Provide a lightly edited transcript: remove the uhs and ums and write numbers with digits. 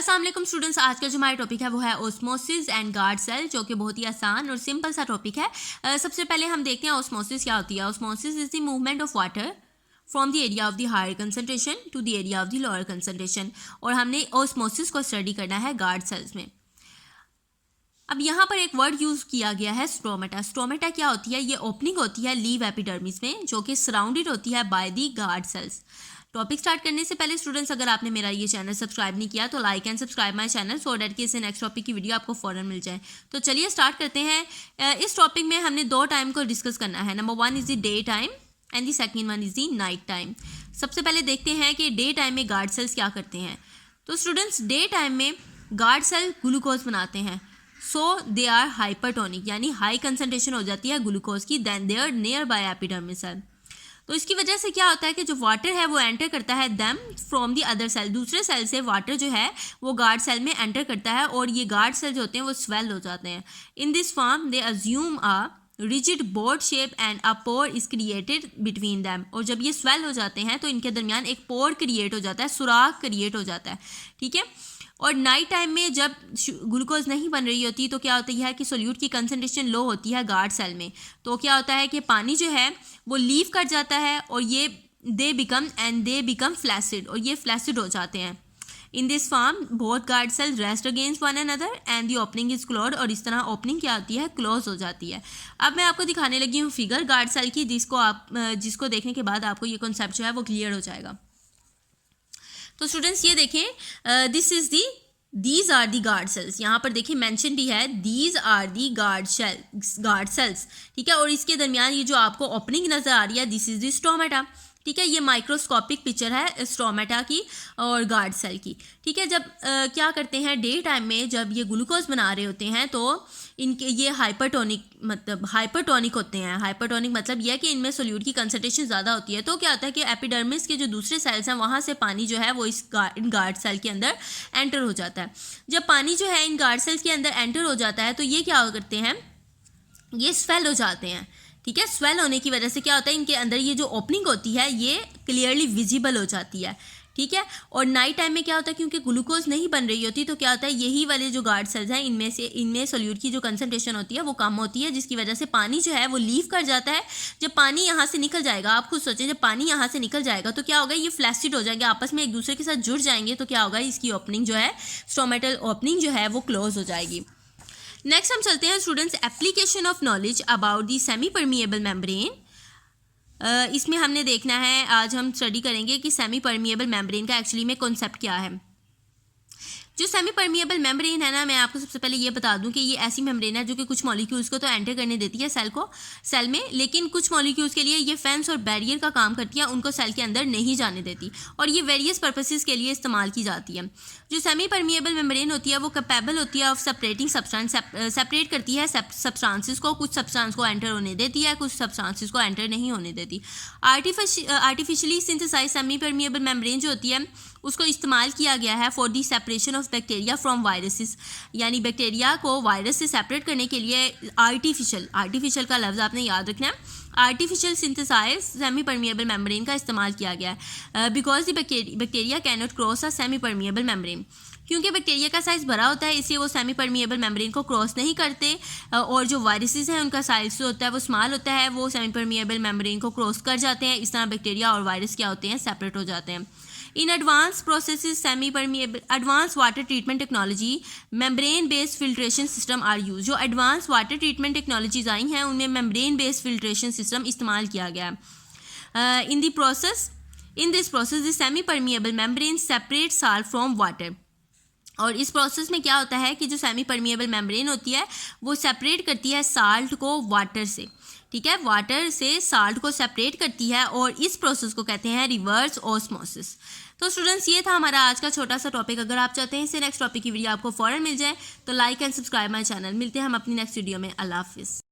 अस्सलाम वालेकुम स्टूडेंट्स, आज का जो हमारा टॉपिक है वो है ऑस्मोसिस एंड गार्ड सेल, जो कि बहुत ही आसान और सिंपल सा टॉपिक है। सबसे पहले हम देखते हैं ऑस्मोसिस क्या होती है। Osmosis is the movement of water from the area of the higher concentration to the area of the lower concentration, और हमने ऑस्मोसिस को स्टडी करना है गार्ड सेल्स में। अब यहाँ पर एक वर्ड यूज़ किया गया है स्ट्रोमेटा। स्ट्रोमेटा क्या होती है? ये ओपनिंग होती है लीव एपिडर्मिस में, जो कि सराउंडेड होती है by the guard sales. Topic start करने से पहले स्टूडेंट्स, अगर आपने मेरा ये चैनल सब्सक्राइब नहीं किया तो like and subscribe my channel so that कि इससे नेक्स्ट टॉपिक की वीडियो आपको फ़ौरन मिल जाए। तो चलिए स्टार्ट करते हैं। इस टॉपिक में हमने दो टाइम को डिस्कस करना है। Number 1 is the day time and the second one is the night time. सबसे पहले देखते हैं कि डे टाइम में गार्ड सेल्स क्या करते हैं। तो स्टूडेंट्स, डे टाइम में गार्ड सेल ग्लूकोज बनाते हैं, सो दे आर हाइपरटोनिक, यानी हाई कंसनट्रेशन हो जाती है ग्लूकोज की then their near by epidermis cell. तो इसकी वजह से क्या होता है कि जो वाटर है वो एंटर करता है them from the other cell, दूसरे सेल से वाटर जो है वो गार्ड सेल में एंटर करता है, और ये गार्ड सेल जो होते हैं वो स्वेल हो जाते हैं। In this form they assume a rigid board shape and a pour is created between them, और जब ये स्वेल हो जाते हैं तो इनके दरमियान एक पोर क्रिएट हो जाता है, सुराख क्रिएट हो जाता है। ठीक है। और नाइट टाइम में जब ग्लूकोज नहीं बन रही होती तो क्या होता है कि सोल्यूट की कंसंट्रेशन लो होती है गार्ड सेल में, तो क्या होता है कि पानी जो है वो लीव कर जाता है, और ये दे बिकम फ्लैसिड, और ये फ्लैसिड हो जाते हैं। In this form both guard cell rest against one another and the opening is closed, और इस तरह ओपनिंग क्या होती है, क्लोज हो जाती है। अब मैं आपको दिखाने लगी हूँ फिगर गार्ड सेल की, जिसको देखने के बाद आपको ये कॉन्सेप्ट जो है वो क्लियर हो जाएगा। तो स्टूडेंट्स ये देखें, these are the guard cells. यहाँ पर देखिए मेंशन भी है, these are the guard cells. ठीक है। और इसके दरमियान ये जो आपको ओपनिंग नजर आ रही है, दिस इज दी स्टोमेटा। ठीक है। ये माइक्रोस्कोपिक पिक्चर है स्टोमेटा की और गार्ड सेल की। ठीक है। जब क्या करते हैं डे टाइम में, जब ये ग्लूकोज बना रहे होते हैं तो इनके ये हाइपरटोनिक होते हैं। हाइपरटोनिक मतलब यह है कि इनमें सोल्यूट की कंसंट्रेशन ज़्यादा होती है, तो क्या होता है कि एपिडर्मिस के जो दूसरे सेल्स हैं वहाँ से पानी जो है वो इन गार्ड सेल के अंदर एंटर हो जाता है। जब पानी जो है इन गार्ड सेल्स के अंदर एंटर हो जाता है तो ये क्या करते हैं, ये स्वेल हो जाते हैं। ठीक है। स्वेल होने की वजह से क्या होता है, इनके अंदर ये जो ओपनिंग होती है ये क्लियरली विजिबल हो जाती है। ठीक है। और नाइट टाइम में क्या होता है, क्योंकि ग्लूकोज नहीं बन रही होती तो क्या होता है, यही वाले जो गार्ड सेल्स हैं इनमें सोल्यूट की जो कंसंट्रेशन होती है वो कम होती है, जिसकी वजह से पानी जो है वो लीव कर जाता है। जब पानी यहाँ से निकल जाएगा, आप खुद सोचें, जब पानी यहाँ से निकल जाएगा तो क्या होगा, ये फ्लैसिड हो जाएंगे, आपस में एक दूसरे के साथ जुड़ जाएंगे, तो क्या होगा, इसकी ओपनिंग जो है, स्टोमेटल ओपनिंग जो है वो क्लोज हो जाएगी। नेक्स्ट हम चलते हैं students, application of knowledge about the semi permeable membrane. इसमें हमने देखना है, आज हम स्टडी करेंगे कि सेमी परमिएबल मेम्ब्रेन का एक्चुअली में कॉन्सेप्ट क्या है। जो सेमी परमिएबल मेम्ब्रेन है ना, मैं आपको सबसे पहले ये बता दूं कि ये ऐसी मेम्ब्रेन है जो कि कुछ मॉलिक्यूल्स को तो एंटर करने देती है सेल में, लेकिन कुछ मॉलिक्यूल्स के लिए ये फेंस और बैरियर का काम करती है, उनको सेल के अंदर नहीं जाने देती, और ये वेरियस पर्पसेस के लिए इस्तेमाल की जाती है। जो सेमी परमिएबल मेम्ब्रेन होती है वो कैपेबल होती है ऑफ सेपरेटिंग सब्सटेंस, सेपरेट करती है सब्सटेंसेस को, कुछ सब्सटेंस को एंटर होने देती है, कुछ सब्सटेंसेस को एंटर नहीं होने देती। Artificially synthesise semi permeable membrane जो होती है उसको इस्तेमाल किया गया है for the separation of bacteria from viruses, यानी बैक्टीरिया को वायरस से सेपरेट करने के लिए आर्टिफिशियल का लफ्ज़ आपने याद रखना है, artificial synthesise semi permeable membrane का इस्तेमाल किया गया है। Because the bacteria can not cross a semi permeable membrane, क्योंकि बैक्टीरिया का साइज़ बड़ा होता है इसलिए वो सेमी परमिएबल मेम्ब्रेन को क्रॉस नहीं करते, और जो वायरसेस हैं उनका साइज़ जो होता है वो स्मॉल होता है, वो सेमी परमिएबल मेम्ब्रेन को क्रॉस कर जाते हैं। इस तरह बैक्टीरिया और वायरस क्या होते हैं, सेपरेट हो जाते हैं। In advance processes semi permeable advance water treatment technology membrane based filtration system are use. जो एडवांस वाटर ट्रीटमेंट टेक्नोलॉजीज आई हैं उनमें मेम्ब्रेन बेस्ड फिल्ट्रेशन सिस्टम इस्तेमाल किया गया है। In this process the semi permeable membrane separate salt from water, और इस प्रोसेस में क्या होता है कि जो सेमी परमिएबल मेम्ब्रेन होती है वो सेपरेट करती है साल्ट को वाटर से। ठीक है। वाटर से साल्ट को सेपरेट करती है, और इस प्रोसेस को कहते हैं रिवर्स ऑस्मोसिस। तो स्टूडेंट्स, ये था हमारा आज का छोटा सा टॉपिक। अगर आप चाहते हैं इससे नेक्स्ट टॉपिक की वीडियो आपको फौरन मिल जाए तो like and subscribe my channel. मिलते हैं हम अपनी नेक्स्ट वीडियो में। अल्लाह हाफिज़।